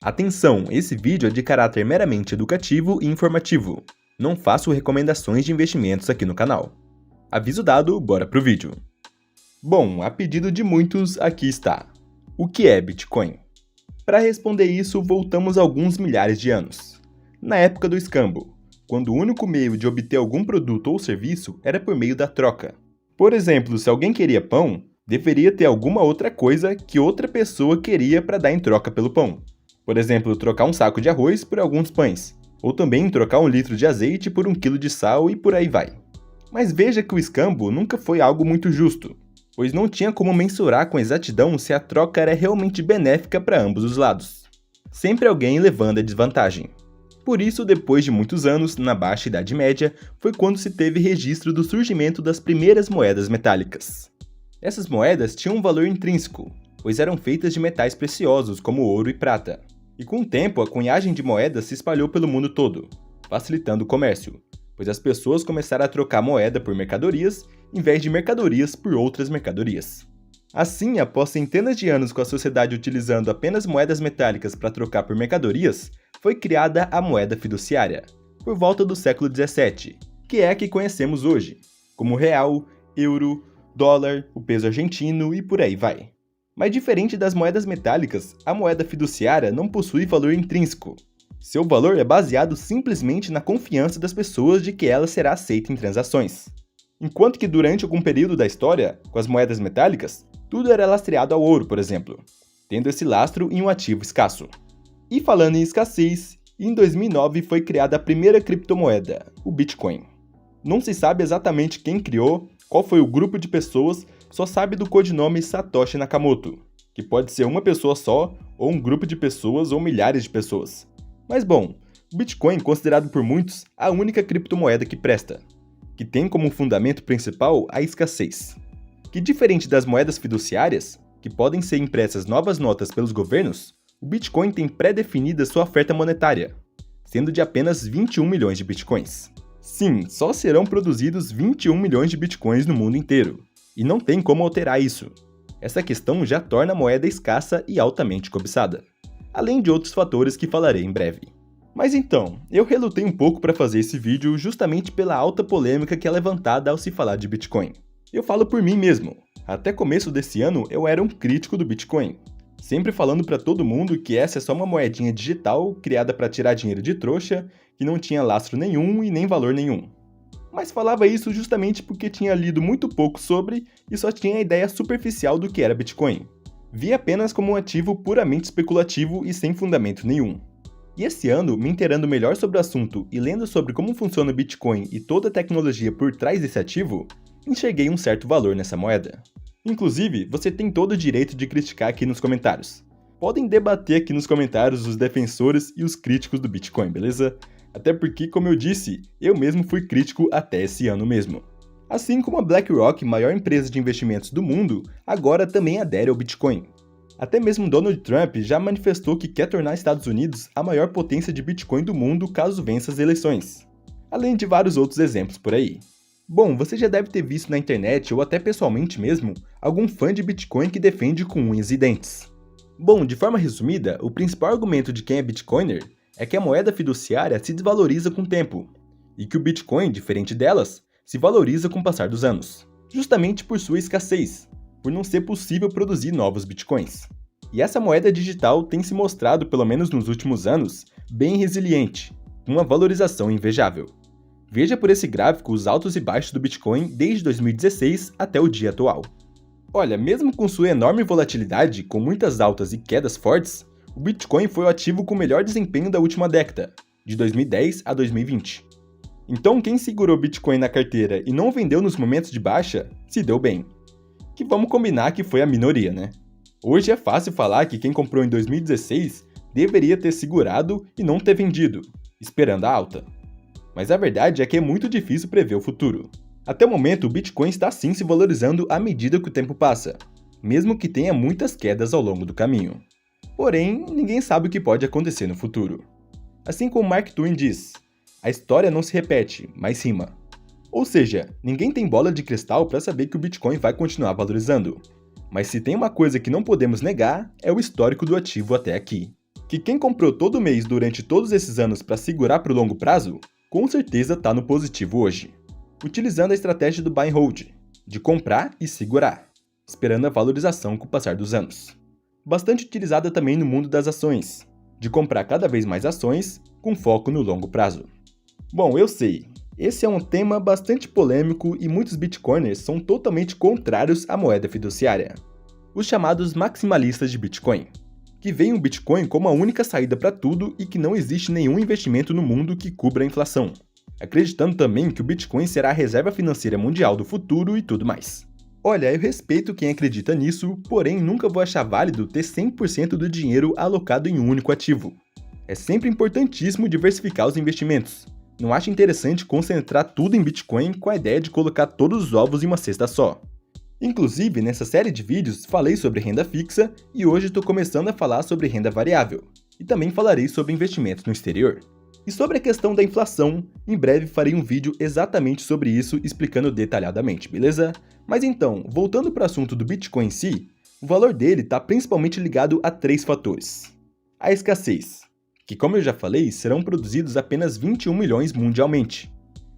Atenção, esse vídeo é de caráter meramente educativo e informativo. Não faço recomendações de investimentos aqui no canal. Aviso dado, bora pro vídeo. Bom, a pedido de muitos, aqui está. O que é Bitcoin? Para responder isso, voltamos alguns milhares de anos. Na época do escambo, quando o único meio de obter algum produto ou serviço era por meio da troca. Por exemplo, se alguém queria pão, deveria ter alguma outra coisa que outra pessoa queria para dar em troca pelo pão. Por exemplo, trocar um saco de arroz por alguns pães, ou também trocar 1 litro de azeite por 1 quilo de sal e por aí vai. Mas veja que o escambo nunca foi algo muito justo, pois não tinha como mensurar com exatidão se a troca era realmente benéfica para ambos os lados. Sempre alguém levando a desvantagem. Por isso, depois de muitos anos, na Baixa Idade Média, foi quando se teve registro do surgimento das primeiras moedas metálicas. Essas moedas tinham um valor intrínseco, pois eram feitas de metais preciosos como ouro e prata. E com o tempo, a cunhagem de moedas se espalhou pelo mundo todo, facilitando o comércio, pois as pessoas começaram a trocar moeda por mercadorias, em vez de mercadorias por outras mercadorias. Assim, após centenas de anos com a sociedade utilizando apenas moedas metálicas para trocar por mercadorias, foi criada a moeda fiduciária, por volta do século XVII, que é a que conhecemos hoje, como real, euro, dólar, o peso argentino e por aí vai. Mas diferente das moedas metálicas, a moeda fiduciária não possui valor intrínseco. Seu valor é baseado simplesmente na confiança das pessoas de que ela será aceita em transações. Enquanto que durante algum período da história, com as moedas metálicas, tudo era lastreado ao ouro, por exemplo, tendo esse lastro em um ativo escasso. E falando em escassez, em 2009 foi criada a primeira criptomoeda, o Bitcoin. Não se sabe exatamente quem criou, qual foi o grupo de pessoas, só sabe do codinome Satoshi Nakamoto, que pode ser uma pessoa só, ou um grupo de pessoas, ou milhares de pessoas. Mas bom, o Bitcoin é considerado por muitos a única criptomoeda que presta, que tem como fundamento principal a escassez. Que diferente das moedas fiduciárias, que podem ser impressas novas notas pelos governos, o Bitcoin tem pré-definida sua oferta monetária, sendo de apenas 21 milhões de Bitcoins. Sim, só serão produzidos 21 milhões de Bitcoins no mundo inteiro. E não tem como alterar isso. Essa questão já torna a moeda escassa e altamente cobiçada, além de outros fatores que falarei em breve. Mas então, eu relutei um pouco para fazer esse vídeo justamente pela alta polêmica que é levantada ao se falar de Bitcoin. Eu falo por mim mesmo. Até começo desse ano eu era um crítico do Bitcoin, sempre falando para todo mundo que essa é só uma moedinha digital criada para tirar dinheiro de trouxa, que não tinha lastro nenhum e nem valor nenhum. Mas falava isso justamente porque tinha lido muito pouco sobre e só tinha a ideia superficial do que era Bitcoin. Via apenas como um ativo puramente especulativo e sem fundamento nenhum. E esse ano, me inteirando melhor sobre o assunto e lendo sobre como funciona o Bitcoin e toda a tecnologia por trás desse ativo, enxerguei um certo valor nessa moeda. Inclusive, você tem todo o direito de criticar aqui nos comentários. Podem debater aqui nos comentários os defensores e os críticos do Bitcoin, beleza? Até porque, como eu disse, eu mesmo fui crítico até esse ano mesmo. Assim como a BlackRock, maior empresa de investimentos do mundo, agora também adere ao Bitcoin. Até mesmo Donald Trump já manifestou que quer tornar Estados Unidos a maior potência de Bitcoin do mundo caso vença as eleições. Além de vários outros exemplos por aí. Bom, você já deve ter visto na internet, ou até pessoalmente mesmo, algum fã de Bitcoin que defende com unhas e dentes. Bom, de forma resumida, o principal argumento de quem é Bitcoiner é que a moeda fiduciária se desvaloriza com o tempo, e que o Bitcoin, diferente delas, se valoriza com o passar dos anos, justamente por sua escassez, por não ser possível produzir novos Bitcoins. E essa moeda digital tem se mostrado, pelo menos nos últimos anos, bem resiliente, com uma valorização invejável. Veja por esse gráfico os altos e baixos do Bitcoin desde 2016 até o dia atual. Olha, mesmo com sua enorme volatilidade, com muitas altas e quedas fortes, o Bitcoin foi o ativo com o melhor desempenho da última década, de 2010 a 2020. Então quem segurou Bitcoin na carteira e não vendeu nos momentos de baixa, se deu bem. Que vamos combinar que foi a minoria, né? Hoje é fácil falar que quem comprou em 2016 deveria ter segurado e não ter vendido, esperando a alta. Mas a verdade é que é muito difícil prever o futuro. Até o momento, o Bitcoin está sim se valorizando à medida que o tempo passa, mesmo que tenha muitas quedas ao longo do caminho. Porém, ninguém sabe o que pode acontecer no futuro. Assim como Mark Twain diz, a história não se repete, mas rima. Ou seja, ninguém tem bola de cristal para saber que o Bitcoin vai continuar valorizando. Mas se tem uma coisa que não podemos negar, é o histórico do ativo até aqui. Que quem comprou todo mês durante todos esses anos para segurar para o longo prazo, com certeza está no positivo hoje, utilizando a estratégia do buy and hold, de comprar e segurar, esperando a valorização com o passar dos anos. Bastante utilizada também no mundo das ações, de comprar cada vez mais ações com foco no longo prazo. Bom, eu sei, esse é um tema bastante polêmico e muitos bitcoiners são totalmente contrários à moeda fiduciária, os chamados maximalistas de Bitcoin, que veem o Bitcoin como a única saída para tudo e que não existe nenhum investimento no mundo que cubra a inflação, acreditando também que o Bitcoin será a reserva financeira mundial do futuro e tudo mais. Olha, eu respeito quem acredita nisso, porém nunca vou achar válido ter 100% do dinheiro alocado em um único ativo. É sempre importantíssimo diversificar os investimentos. Não acho interessante concentrar tudo em Bitcoin com a ideia de colocar todos os ovos em uma cesta só. Inclusive, nessa série de vídeos falei sobre renda fixa e hoje estou começando a falar sobre renda variável. E também falarei sobre investimentos no exterior. E sobre a questão da inflação, em breve farei um vídeo exatamente sobre isso explicando detalhadamente, beleza? Mas então, voltando para o assunto do Bitcoin em si, o valor dele está principalmente ligado a 3 fatores. A escassez, que como eu já falei, serão produzidos apenas 21 milhões mundialmente.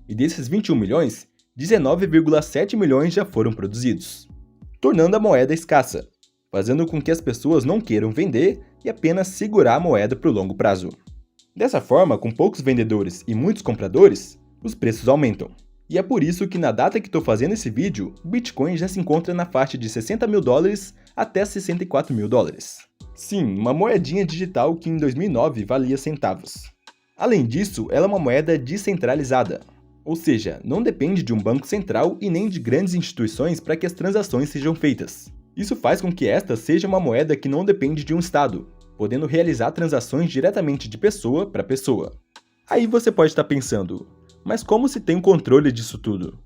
E desses 21 milhões, 19,7 milhões já foram produzidos, tornando a moeda escassa, fazendo com que as pessoas não queiram vender e apenas segurar a moeda para o longo prazo. Dessa forma, com poucos vendedores e muitos compradores, os preços aumentam. E é por isso que na data que estou fazendo esse vídeo, o Bitcoin já se encontra na faixa de 60 mil dólares até 64 mil dólares. Sim, uma moedinha digital que em 2009 valia centavos. Além disso, ela é uma moeda descentralizada, ou seja, não depende de um banco central e nem de grandes instituições para que as transações sejam feitas. Isso faz com que esta seja uma moeda que não depende de um estado, podendo realizar transações diretamente de pessoa para pessoa. Aí você pode estar pensando, mas como se tem o controle disso tudo?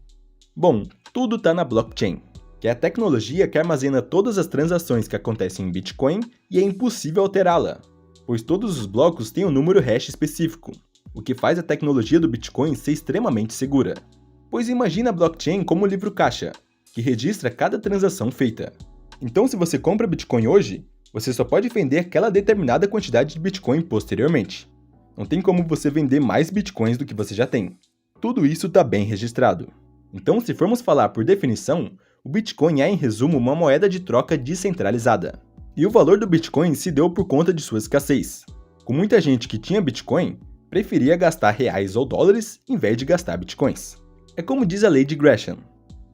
Bom, tudo está na blockchain, que é a tecnologia que armazena todas as transações que acontecem em Bitcoin e é impossível alterá-la, pois todos os blocos têm um número hash específico, o que faz a tecnologia do Bitcoin ser extremamente segura. Pois imagina a blockchain como um livro caixa, que registra cada transação feita. Então se você compra Bitcoin hoje, você só pode vender aquela determinada quantidade de Bitcoin posteriormente. Não tem como você vender mais Bitcoins do que você já tem. Tudo isso está bem registrado. Então, se formos falar por definição, o Bitcoin é, em resumo, uma moeda de troca descentralizada. E o valor do Bitcoin se deu por conta de sua escassez. Com muita gente que tinha Bitcoin, preferia gastar reais ou dólares em vez de gastar Bitcoins. É como diz a lei de Gresham.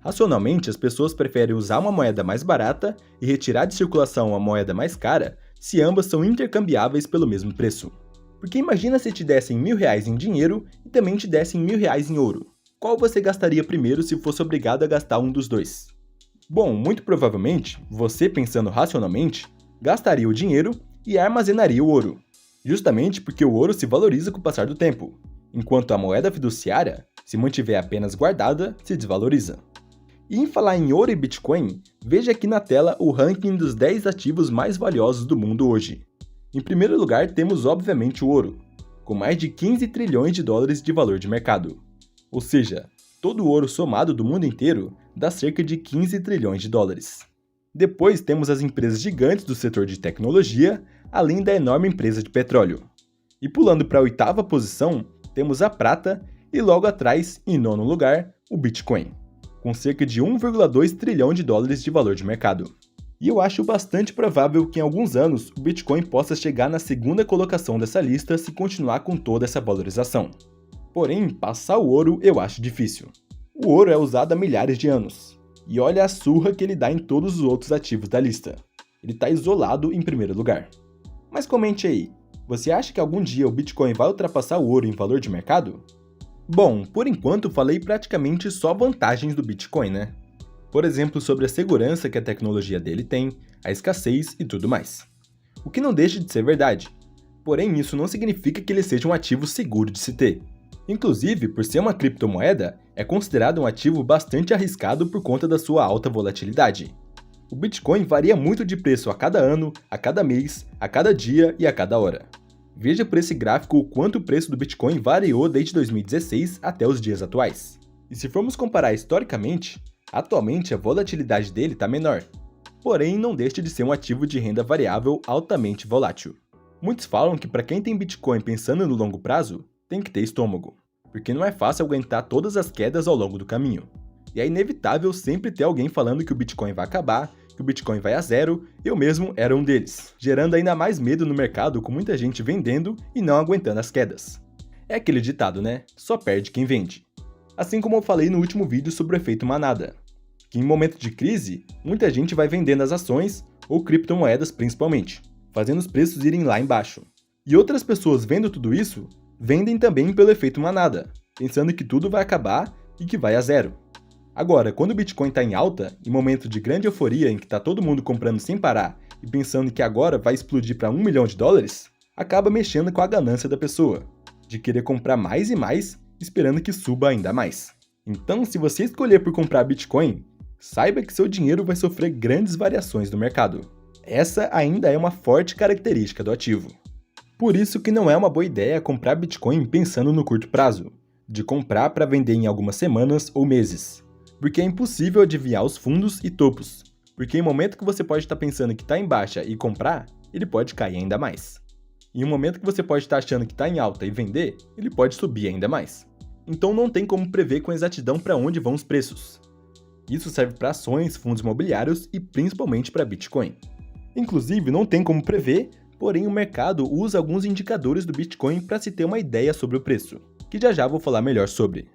Racionalmente, as pessoas preferem usar uma moeda mais barata e retirar de circulação uma moeda mais cara se ambas são intercambiáveis pelo mesmo preço. Porque imagina se te dessem R$1.000 em dinheiro e também te dessem R$1.000 em ouro. Qual você gastaria primeiro se fosse obrigado a gastar um dos dois? Bom, muito provavelmente, você pensando racionalmente, gastaria o dinheiro e armazenaria o ouro. Justamente porque o ouro se valoriza com o passar do tempo, enquanto a moeda fiduciária, se mantiver apenas guardada, se desvaloriza. E em falar em ouro e Bitcoin, veja aqui na tela o ranking dos 10 ativos mais valiosos do mundo hoje. Em primeiro lugar temos obviamente o ouro, com mais de 15 trilhões de dólares de valor de mercado. Ou seja, todo o ouro somado do mundo inteiro dá cerca de 15 trilhões de dólares. Depois temos as empresas gigantes do setor de tecnologia, além da enorme empresa de petróleo. E pulando para a 8ª posição, temos a prata e logo atrás, em 9º lugar, o Bitcoin, com cerca de 1,2 trilhão de dólares de valor de mercado. E eu acho bastante provável que em alguns anos o Bitcoin possa chegar na 2ª colocação dessa lista se continuar com toda essa valorização. Porém, passar o ouro eu acho difícil. O ouro é usado há milhares de anos, e olha a surra que ele dá em todos os outros ativos da lista. Ele está isolado em primeiro lugar. Mas comente aí, você acha que algum dia o Bitcoin vai ultrapassar o ouro em valor de mercado? Bom, por enquanto falei praticamente só vantagens do Bitcoin, né? Por exemplo, sobre a segurança que a tecnologia dele tem, a escassez e tudo mais. O que não deixa de ser verdade. Porém, isso não significa que ele seja um ativo seguro de se ter. Inclusive, por ser uma criptomoeda, é considerado um ativo bastante arriscado por conta da sua alta volatilidade. O Bitcoin varia muito de preço a cada ano, a cada mês, a cada dia e a cada hora. Veja por esse gráfico o quanto o preço do Bitcoin variou desde 2016 até os dias atuais. E se formos comparar historicamente, atualmente a volatilidade dele está menor. Porém, não deixa de ser um ativo de renda variável altamente volátil. Muitos falam que para quem tem Bitcoin pensando no longo prazo, tem que ter estômago, porque não é fácil aguentar todas as quedas ao longo do caminho. E é inevitável sempre ter alguém falando que o Bitcoin vai acabar, que o Bitcoin vai a zero, eu mesmo era um deles, gerando ainda mais medo no mercado com muita gente vendendo e não aguentando as quedas. É aquele ditado, né? Só perde quem vende. Assim como eu falei no último vídeo sobre o efeito manada, que em momento de crise, muita gente vai vendendo as ações, ou criptomoedas principalmente, fazendo os preços irem lá embaixo. E outras pessoas vendo tudo isso, vendem também pelo efeito manada, pensando que tudo vai acabar e que vai a zero. Agora, quando o Bitcoin está em alta, em momento de grande euforia em que está todo mundo comprando sem parar e pensando que agora vai explodir para $1 milhão, acaba mexendo com a ganância da pessoa, de querer comprar mais e mais, esperando que suba ainda mais. Então, se você escolher por comprar Bitcoin, saiba que seu dinheiro vai sofrer grandes variações no mercado. Essa ainda é uma forte característica do ativo. Por isso que não é uma boa ideia comprar Bitcoin pensando no curto prazo, de comprar para vender em algumas semanas ou meses, porque é impossível adivinhar os fundos e topos, porque em momento que você pode estar pensando que está em baixa e comprar, ele pode cair ainda mais. E em um momento que você pode estar achando que está em alta e vender, ele pode subir ainda mais. Então não tem como prever com exatidão para onde vão os preços. Isso serve para ações, fundos imobiliários e principalmente para Bitcoin. Inclusive, não tem como prever, porém o mercado usa alguns indicadores do Bitcoin para se ter uma ideia sobre o preço, que já vou falar melhor sobre.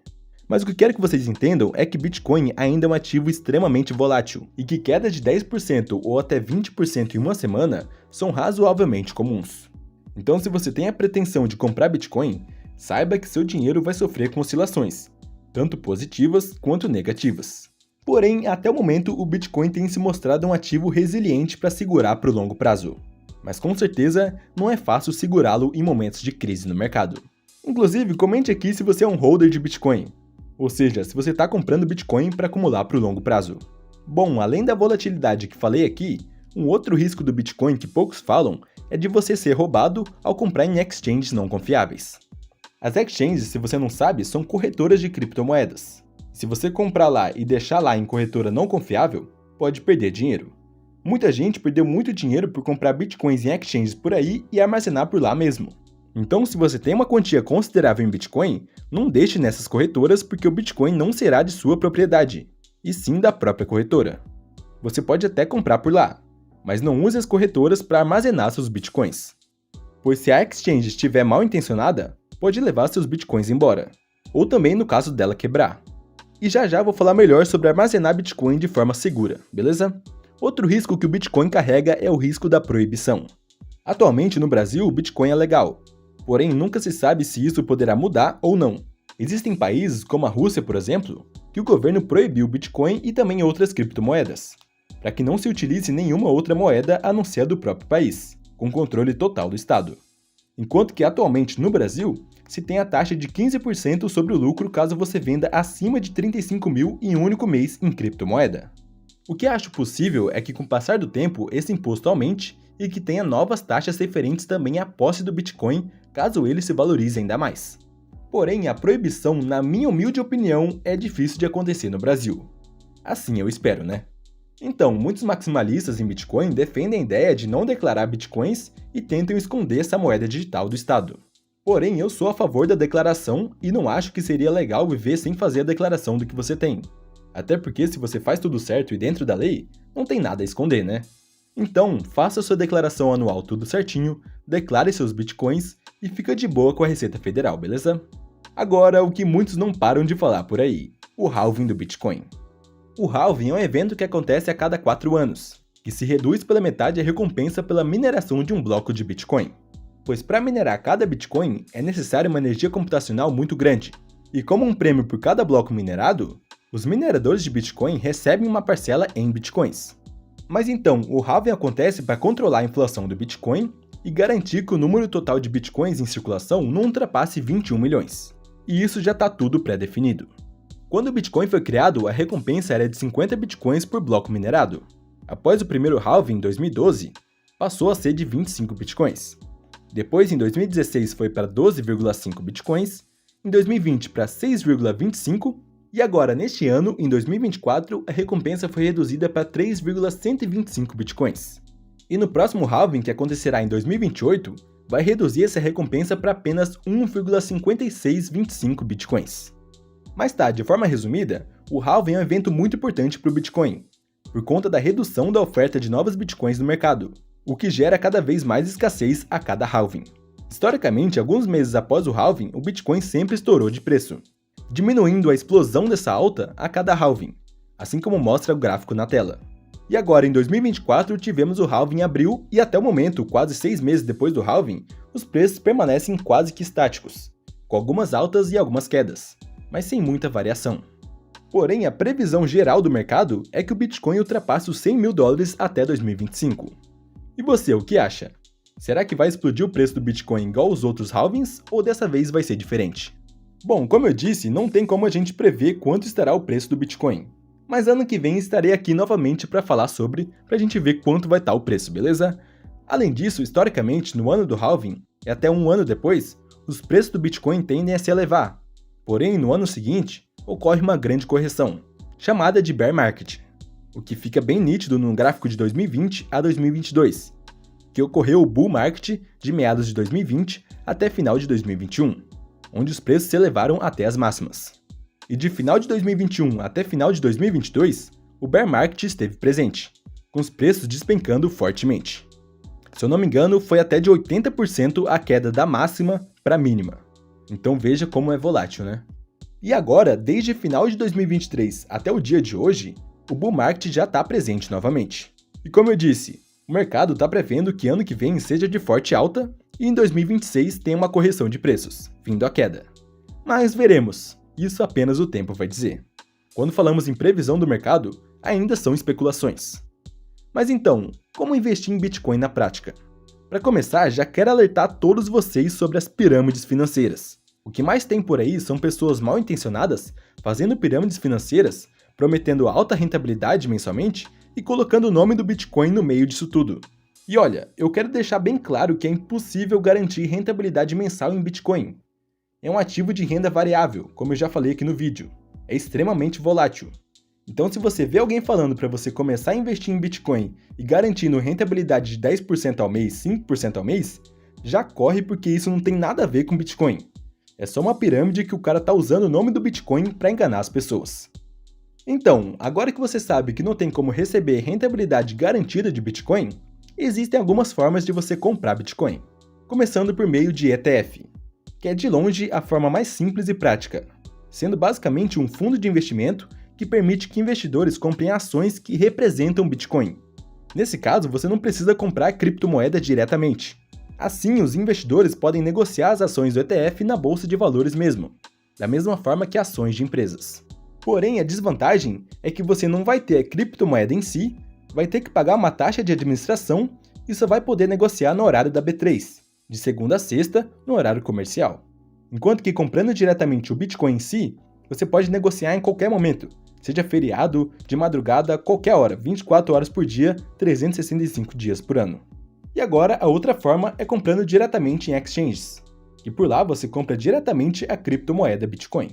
Mas o que quero que vocês entendam é que Bitcoin ainda é um ativo extremamente volátil, e que quedas de 10% ou até 20% em uma semana são razoavelmente comuns. Então, se você tem a pretensão de comprar Bitcoin, saiba que seu dinheiro vai sofrer com oscilações, tanto positivas quanto negativas. Porém, até o momento, o Bitcoin tem se mostrado um ativo resiliente para segurar para o longo prazo. Mas com certeza, não é fácil segurá-lo em momentos de crise no mercado. Inclusive, comente aqui se você é um holder de Bitcoin, ou seja, se você está comprando Bitcoin para acumular para o longo prazo. Bom, além da volatilidade que falei aqui, um outro risco do Bitcoin que poucos falam é de você ser roubado ao comprar em exchanges não confiáveis. As exchanges, se você não sabe, são corretoras de criptomoedas. Se você comprar lá e deixar lá em corretora não confiável, pode perder dinheiro. Muita gente perdeu muito dinheiro por comprar bitcoins em exchanges por aí e armazenar por lá mesmo. Então, se você tem uma quantia considerável em Bitcoin, não deixe nessas corretoras porque o Bitcoin não será de sua propriedade, e sim da própria corretora. Você pode até comprar por lá, mas não use as corretoras para armazenar seus Bitcoins. Pois se a exchange estiver mal intencionada, pode levar seus Bitcoins embora, ou também no caso dela quebrar. E já vou falar melhor sobre armazenar Bitcoin de forma segura, beleza? Outro risco que o Bitcoin carrega é o risco da proibição. Atualmente no Brasil o Bitcoin é legal, porém nunca se sabe se isso poderá mudar ou não. Existem países, como a Rússia por exemplo, que o governo proibiu o Bitcoin e também outras criptomoedas, para que não se utilize nenhuma outra moeda a não ser a do próprio país, com controle total do Estado. Enquanto que atualmente no Brasil, se tem a taxa de 15% sobre o lucro caso você venda acima de 35 mil em um único mês em criptomoeda. O que acho possível é que com o passar do tempo esse imposto aumente e que tenha novas taxas referentes também à posse do Bitcoin caso ele se valorize ainda mais. Porém, a proibição, na minha humilde opinião, é difícil de acontecer no Brasil. Assim eu espero, né? Então, muitos maximalistas em Bitcoin defendem a ideia de não declarar Bitcoins e tentam esconder essa moeda digital do Estado. Porém, eu sou a favor da declaração e não acho que seria legal viver sem fazer a declaração do que você tem. Até porque se você faz tudo certo e dentro da lei, não tem nada a esconder, né? Então, faça sua declaração anual tudo certinho, declare seus Bitcoins e fica de boa com a Receita Federal, beleza? Agora, o que muitos não param de falar por aí, o halving do Bitcoin. O halving é um evento que acontece a cada 4 anos, que se reduz pela metade a recompensa pela mineração de um bloco de Bitcoin. Pois para minerar cada Bitcoin é necessária uma energia computacional muito grande, e como um prêmio por cada bloco minerado, os mineradores de Bitcoin recebem uma parcela em Bitcoins. Mas então, o halving acontece para controlar a inflação do Bitcoin e garantir que o número total de Bitcoins em circulação não ultrapasse 21 milhões. E isso já está tudo pré-definido. Quando o Bitcoin foi criado, a recompensa era de 50 Bitcoins por bloco minerado. Após o primeiro halving em 2012, passou a ser de 25 Bitcoins. Depois, em 2016, foi para 12,5 Bitcoins, em 2020 para 6,25 e agora, neste ano, em 2024, a recompensa foi reduzida para 3,125 Bitcoins. E no próximo halving, que acontecerá em 2028, vai reduzir essa recompensa para apenas 1,5625 bitcoins. Mas tá, de forma resumida, o halving é um evento muito importante para o Bitcoin, por conta da redução da oferta de novos bitcoins no mercado, o que gera cada vez mais escassez a cada halving. Historicamente, alguns meses após o halving, o Bitcoin sempre estourou de preço, diminuindo a explosão dessa alta a cada halving, assim como mostra o gráfico na tela. E agora, em 2024, tivemos o halving em abril e até o momento, quase 6 meses depois do halving, os preços permanecem quase que estáticos, com algumas altas e algumas quedas, mas sem muita variação. Porém, a previsão geral do mercado é que o Bitcoin ultrapasse os $100 mil até 2025. E você, o que acha? Será que vai explodir o preço do Bitcoin igual aos outros halvings ou dessa vez vai ser diferente? Bom, como eu disse, não tem como a gente prever quanto estará o preço do Bitcoin. Mas ano que vem estarei aqui novamente para falar sobre, pra gente ver quanto vai estar o preço, beleza? Além disso, historicamente, no ano do halving, e até um ano depois, os preços do Bitcoin tendem a se elevar. Porém, no ano seguinte, ocorre uma grande correção, chamada de bear market, o que fica bem nítido no gráfico de 2020 a 2022, que ocorreu o bull market de meados de 2020 até final de 2021, onde os preços se elevaram até as máximas. E de final de 2021 até final de 2022, o bear market esteve presente, com os preços despencando fortemente. Se eu não me engano, foi até de 80% a queda da máxima para a mínima. Então veja como é volátil, né? E agora, desde final de 2023 até o dia de hoje, o bull market já está presente novamente. E como eu disse, o mercado está prevendo que ano que vem seja de forte alta e em 2026 tenha uma correção de preços, vindo a queda. Mas veremos, isso apenas o tempo vai dizer. Quando falamos em previsão do mercado, ainda são especulações. Mas então, como investir em Bitcoin na prática? Para começar, já quero alertar todos vocês sobre as pirâmides financeiras. O que mais tem por aí são pessoas mal intencionadas fazendo pirâmides financeiras, prometendo alta rentabilidade mensalmente e colocando o nome do Bitcoin no meio disso tudo. E olha, eu quero deixar bem claro que é impossível garantir rentabilidade mensal em Bitcoin. É um ativo de renda variável, como eu já falei aqui no vídeo. É extremamente volátil. Então, se você vê alguém falando para você começar a investir em Bitcoin e garantindo rentabilidade de 10% ao mês, 5% ao mês, já corre porque isso não tem nada a ver com Bitcoin. É só uma pirâmide que o cara tá usando o nome do Bitcoin para enganar as pessoas. Então, agora que você sabe que não tem como receber rentabilidade garantida de Bitcoin, existem algumas formas de você comprar Bitcoin. Começando por meio de ETF, que é de longe a forma mais simples e prática, sendo basicamente um fundo de investimento que permite que investidores comprem ações que representam Bitcoin. Nesse caso, você não precisa comprar a criptomoeda diretamente. Assim, os investidores podem negociar as ações do ETF na bolsa de valores mesmo, da mesma forma que ações de empresas. Porém, a desvantagem é que você não vai ter a criptomoeda em si, vai ter que pagar uma taxa de administração e só vai poder negociar no horário da B3, de segunda a sexta, no horário comercial. Enquanto que comprando diretamente o Bitcoin em si, você pode negociar em qualquer momento, seja feriado, de madrugada, qualquer hora, 24 horas por dia, 365 dias por ano. E agora, a outra forma é comprando diretamente em exchanges, e por lá você compra diretamente a criptomoeda Bitcoin.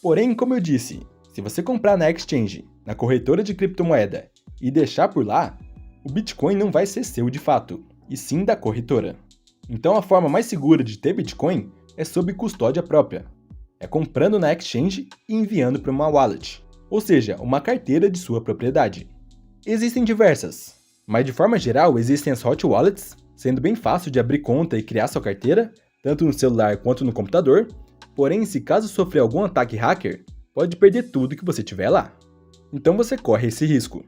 Porém, como eu disse, se você comprar na exchange, na corretora de criptomoeda, e deixar por lá, o Bitcoin não vai ser seu de fato, e sim da corretora. Então a forma mais segura de ter Bitcoin é sob custódia própria. É comprando na exchange e enviando para uma wallet, ou seja, uma carteira de sua propriedade. Existem diversas, mas de forma geral existem as hot wallets, sendo bem fácil de abrir conta e criar sua carteira, tanto no celular quanto no computador, porém se caso sofrer algum ataque hacker, pode perder tudo que você tiver lá. Então você corre esse risco.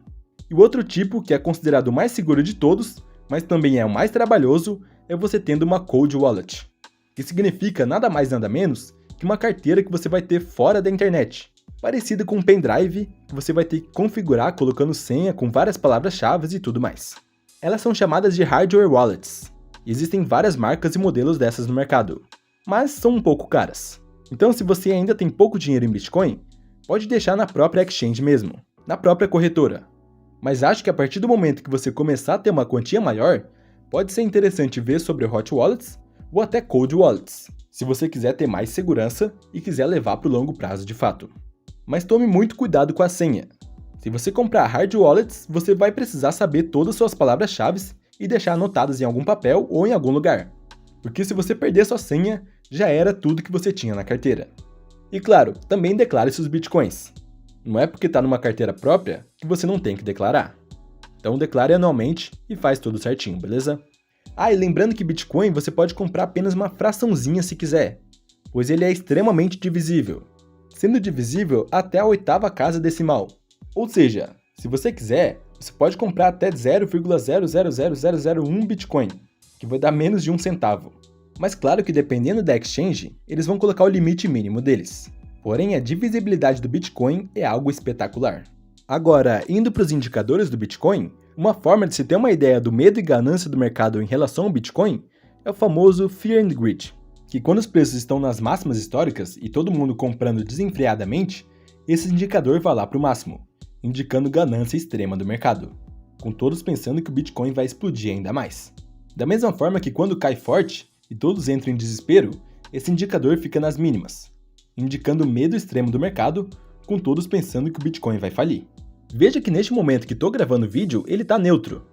E o outro tipo, que é considerado o mais seguro de todos, mas também é o mais trabalhoso, é você tendo uma cold wallet, que significa nada mais nada menos que uma carteira que você vai ter fora da internet, parecida com um pendrive que você vai ter que configurar colocando senha com várias palavras-chave e tudo mais. Elas são chamadas de hardware wallets, e existem várias marcas e modelos dessas no mercado, mas são um pouco caras. Então se você ainda tem pouco dinheiro em Bitcoin, pode deixar na própria exchange mesmo, na própria corretora. Mas acho que a partir do momento que você começar a ter uma quantia maior, pode ser interessante ver sobre hot wallets ou até cold wallets, se você quiser ter mais segurança e quiser levar para o longo prazo de fato. Mas tome muito cuidado com a senha. Se você comprar hard wallets, você vai precisar saber todas as suas palavras-chave e deixar anotadas em algum papel ou em algum lugar. porque se você perder sua senha, já era tudo que você tinha na carteira. E claro, também declare seus bitcoins. Não é porque está numa carteira própria que você não tem que declarar. Então declare anualmente e faz tudo certinho, beleza? Ah, e lembrando que Bitcoin você pode comprar apenas uma fraçãozinha se quiser, pois ele é extremamente divisível, sendo divisível até a 8ª casa decimal. Ou seja, se você quiser, você pode comprar até 0,000001 Bitcoin, que vai dar menos de 1 centavo. Mas claro que dependendo da exchange, eles vão colocar o limite mínimo deles. Porém, a divisibilidade do Bitcoin é algo espetacular. Agora, indo para os indicadores do Bitcoin, uma forma de se ter uma ideia do medo e ganância do mercado em relação ao Bitcoin é o famoso Fear and Greed, que quando os preços estão nas máximas históricas e todo mundo comprando desenfreadamente, esse indicador vai lá para o máximo, indicando ganância extrema do mercado, com todos pensando que o Bitcoin vai explodir ainda mais. Da mesma forma que quando cai forte e todos entram em desespero, esse indicador fica nas mínimas, indicando o medo extremo do mercado, com todos pensando que o Bitcoin vai falir. Veja que neste momento que estou gravando o vídeo, ele está neutro,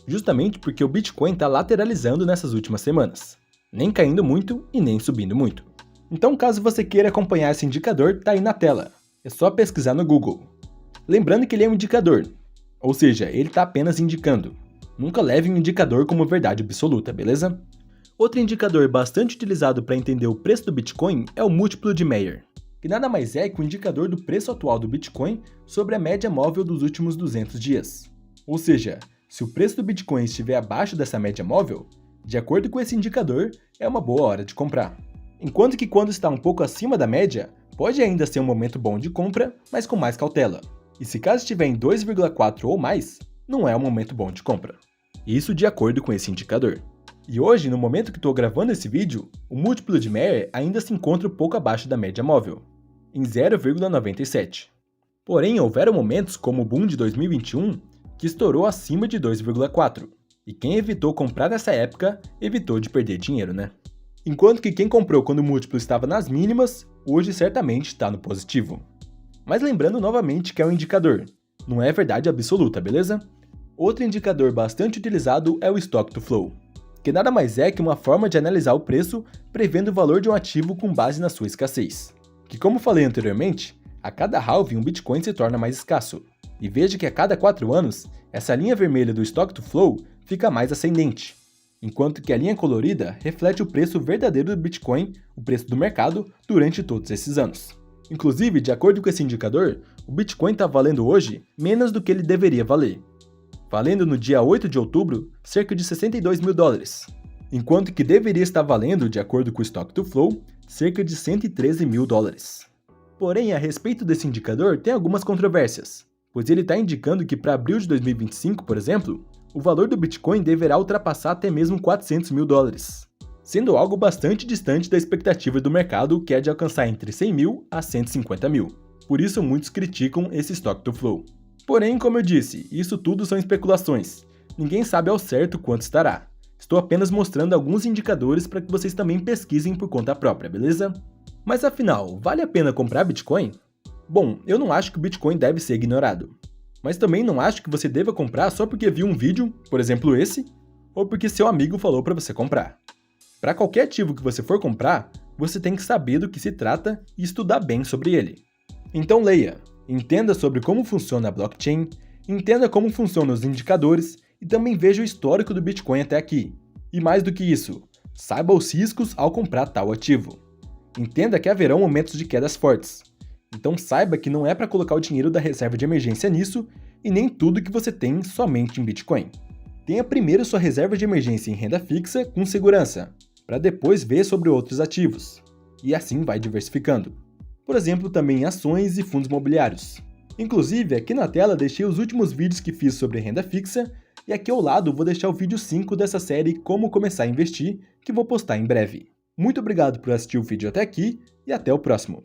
justamente porque o Bitcoin está lateralizando nessas últimas semanas, nem caindo muito e nem subindo muito. Então caso você queira acompanhar esse indicador, tá aí na tela, é só pesquisar no Google. Lembrando que ele é um indicador, ou seja, ele está apenas indicando. Nunca leve um indicador como verdade absoluta, beleza? Outro indicador bastante utilizado para entender o preço do Bitcoin é o múltiplo de Mayer, que nada mais é que o indicador do preço atual do Bitcoin sobre a média móvel dos últimos 200 dias. Ou seja, se o preço do Bitcoin estiver abaixo dessa média móvel, de acordo com esse indicador, é uma boa hora de comprar. Enquanto que quando está um pouco acima da média, pode ainda ser um momento bom de compra, mas com mais cautela. E se caso estiver em 2,4 ou mais, não é um momento bom de compra. Isso de acordo com esse indicador. E hoje, no momento que estou gravando esse vídeo, o múltiplo de Mayer ainda se encontra um pouco abaixo da média móvel, em 0,97. Porém, houveram momentos como o boom de 2021 que estourou acima de 2,4, e quem evitou comprar nessa época, evitou de perder dinheiro, né? Enquanto que quem comprou quando o múltiplo estava nas mínimas, hoje certamente está no positivo. Mas lembrando novamente que é um indicador, não é verdade absoluta, beleza? Outro indicador bastante utilizado é o Stock to Flow, que nada mais é que uma forma de analisar o preço prevendo o valor de um ativo com base na sua escassez. Que como falei anteriormente, a cada halving um Bitcoin se torna mais escasso, e veja que a cada 4 anos, essa linha vermelha do Stock to Flow fica mais ascendente, enquanto que a linha colorida reflete o preço verdadeiro do Bitcoin, o preço do mercado, durante todos esses anos. Inclusive, de acordo com esse indicador, o Bitcoin está valendo hoje menos do que ele deveria valer, valendo no dia 8 de outubro cerca de 62 mil dólares, enquanto que deveria estar valendo, de acordo com o Stock to Flow, cerca de 113 mil dólares. Porém, a respeito desse indicador, tem algumas controvérsias, pois ele está indicando que para abril de 2025, por exemplo, o valor do Bitcoin deverá ultrapassar até mesmo 400 mil dólares, sendo algo bastante distante da expectativa do mercado, que é de alcançar entre 100 mil a 150 mil. Por isso, muitos criticam esse Stock to Flow. Porém, como eu disse, isso tudo são especulações. Ninguém sabe ao certo quanto estará. Estou apenas mostrando alguns indicadores para que vocês também pesquisem por conta própria, beleza? Mas afinal, vale a pena comprar Bitcoin? Bom, eu não acho que o Bitcoin deve ser ignorado. Mas também não acho que você deva comprar só porque viu um vídeo, por exemplo esse, ou porque seu amigo falou para você comprar. Para qualquer ativo que você for comprar, você tem que saber do que se trata e estudar bem sobre ele. Então leia, entenda sobre como funciona a blockchain, entenda como funcionam os indicadores e também veja o histórico do Bitcoin até aqui. E mais do que isso, saiba os riscos ao comprar tal ativo. Entenda que haverão momentos de quedas fortes. Então saiba que não é para colocar o dinheiro da reserva de emergência nisso e nem tudo que você tem somente em Bitcoin. Tenha primeiro sua reserva de emergência em renda fixa com segurança, para depois ver sobre outros ativos. E assim vai diversificando. Por exemplo, também em ações e fundos imobiliários. Inclusive, aqui na tela deixei os últimos vídeos que fiz sobre renda fixa, e aqui ao lado vou deixar o vídeo 5 dessa série Como Começar a Investir, que vou postar em breve. Muito obrigado por assistir o vídeo até aqui, e até o próximo.